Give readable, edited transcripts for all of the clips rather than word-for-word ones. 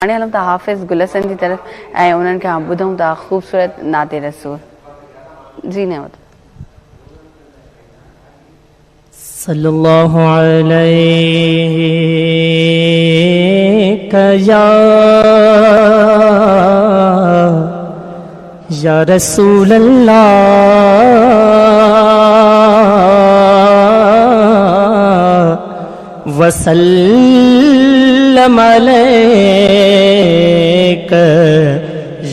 हाणे हलूं था हाफ़िज़ गुलसन जी तरफ़ ऐं उन्हनि खां ॿुधूं था ख़ूबसूरत नाते रसूल जी ने सल्लल्लाहु अलैका या रसूल अल्लाह वसल्लम अलैका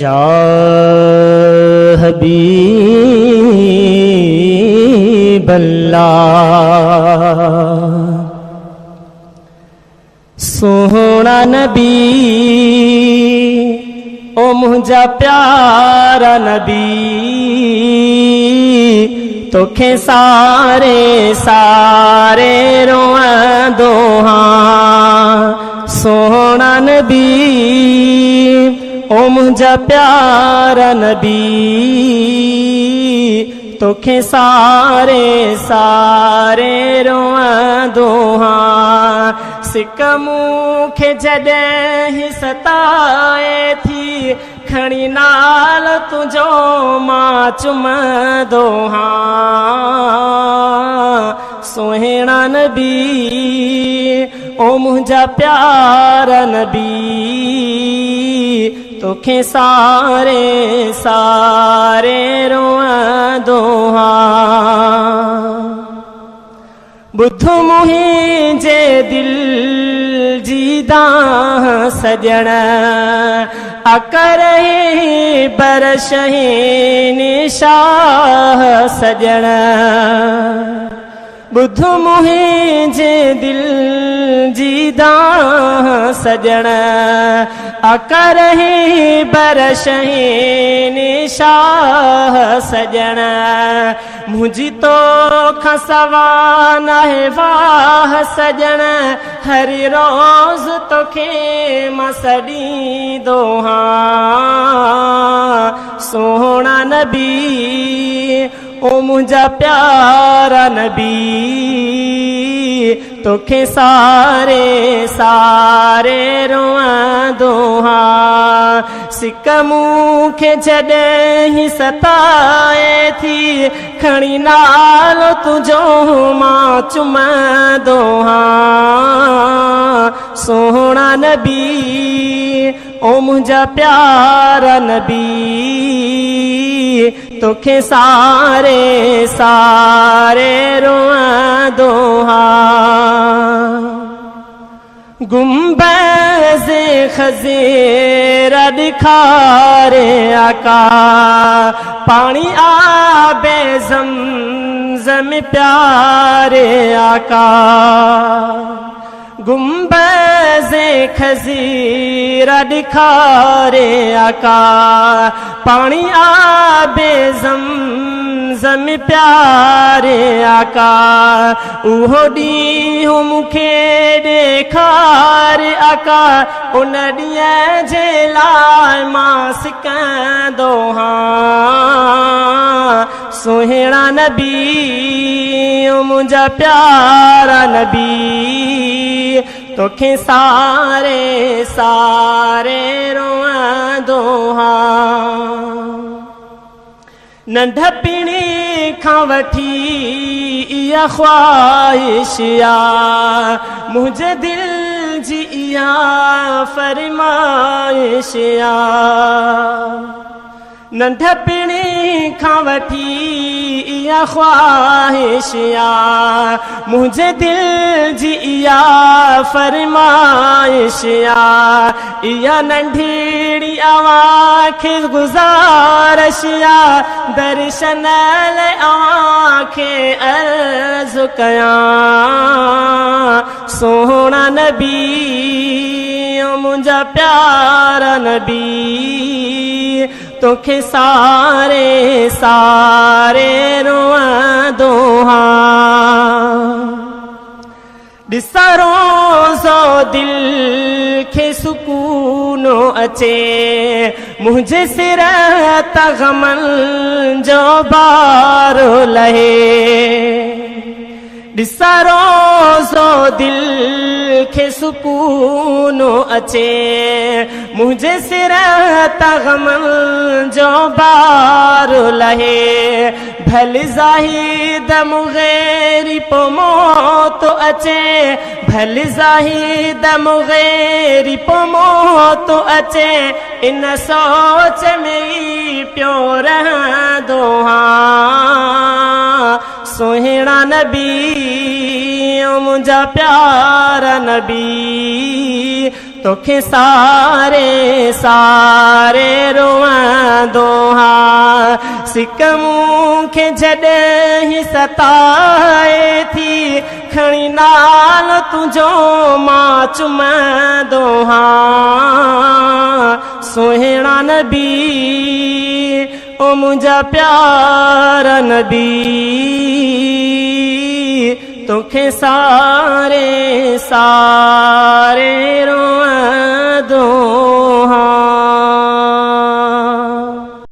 या हबीब अल्लाह। सोहना नबी ओ मुझा प्यारा नबी तोखे सारे सारे रोअंदो हां। सोहना नबी ओ मुझा प्यारा नबी तोखे सारे सारे रोअंदो हां। सिक मूंखे जॾहिं सताए थी खणी नाल तुंहिंजो मां चुमंदो हां। सोहिणा नबी ओ मुंहिंजा प्यारा नबी तोखे सारे सारे रोअंदो हां। ॿुध मुंहिंजे दिल जी दाह सॼण अकरही बरशही निशाह सॼण। ॿुध मुंहिंजे दिल जी दाह सॼण अकरही बरशही निशाह सॼण। मुंहिंजी तोखां सवा नाहे वाह सॼण हर रोज़ तोखे मां सॾींदो हां। सोहणा नबी ओ मुंहिंजा प्यारा नबी तोखे सारे सारे रोअंदो हां। सिक मूंखे जॾहिं सताए थी खणी नालो तुंहिंजो मां चुमंदो हां। सोहणा नबी ओ मुंहिंजा प्यारा नबी तोखे सारे सारे रोअंदो हां। गुंबज़ ख़ज़ीरा ॾेखारे आका पाणी आबे ज़मज़म प्यारे आका। गुंबज़ ख़ज़ीरा ॾेखारे आका पाणी आबे ज़मज़म प्यारे आका। उहो ॾींहुं मूंखे ॾेखारे आका उन ॾींहं जे लाइ मां सिकंदो हां। सोहिणा नबी ओ मुंहिंजा प्यारा नबी तोखे सारे सारे रोअंदो हां। नंढपिणी खां वठी इहा ख़्वाहिश आ मुंहिंजे दिल जी इहा फरमाइश आ। नंढपिणी खां वठी इहा ख़्वाहिश आ मुंहिंजे दिल जी इहा फरमाइश आ। इहा नंढड़ी अव्हांखे गुज़ारिश आ दर्शन लाइ अव्हांखे अर्ज़ कयां। सोहणा नबी ओ मुंहिंजा प्यारा नबी तोखे सारे सारे रोअंदो हां। ॾिसां रोज़ो दिल खे सुकून अचे मुंहिंजे सिर तां ग़मनि जो बार लहे। ॾिसा रोज़ो दिल खे सुकून अचे मुंहिंजे सिर तां ग़मनि जो बार लहे भले ज़ाहिद मुग़ैरी पोइ मौत अचे भले ज़ाहिद मुग़ैरी पोइ मौत अचे इन सोच में ई पियो रहंदो आं सुहिणा नबी ओ मुंहिंजा प्यारा नबी तोखे सारे सारे रोअंदो आं सिक मूंखे जॾहिं सताए थी खणी नालो तुंहिंजो मां चुमंदो आं सुहिणा नबी ओ मुंहिंजा प्यारा नबी तोखे सारे सारे रोअंदो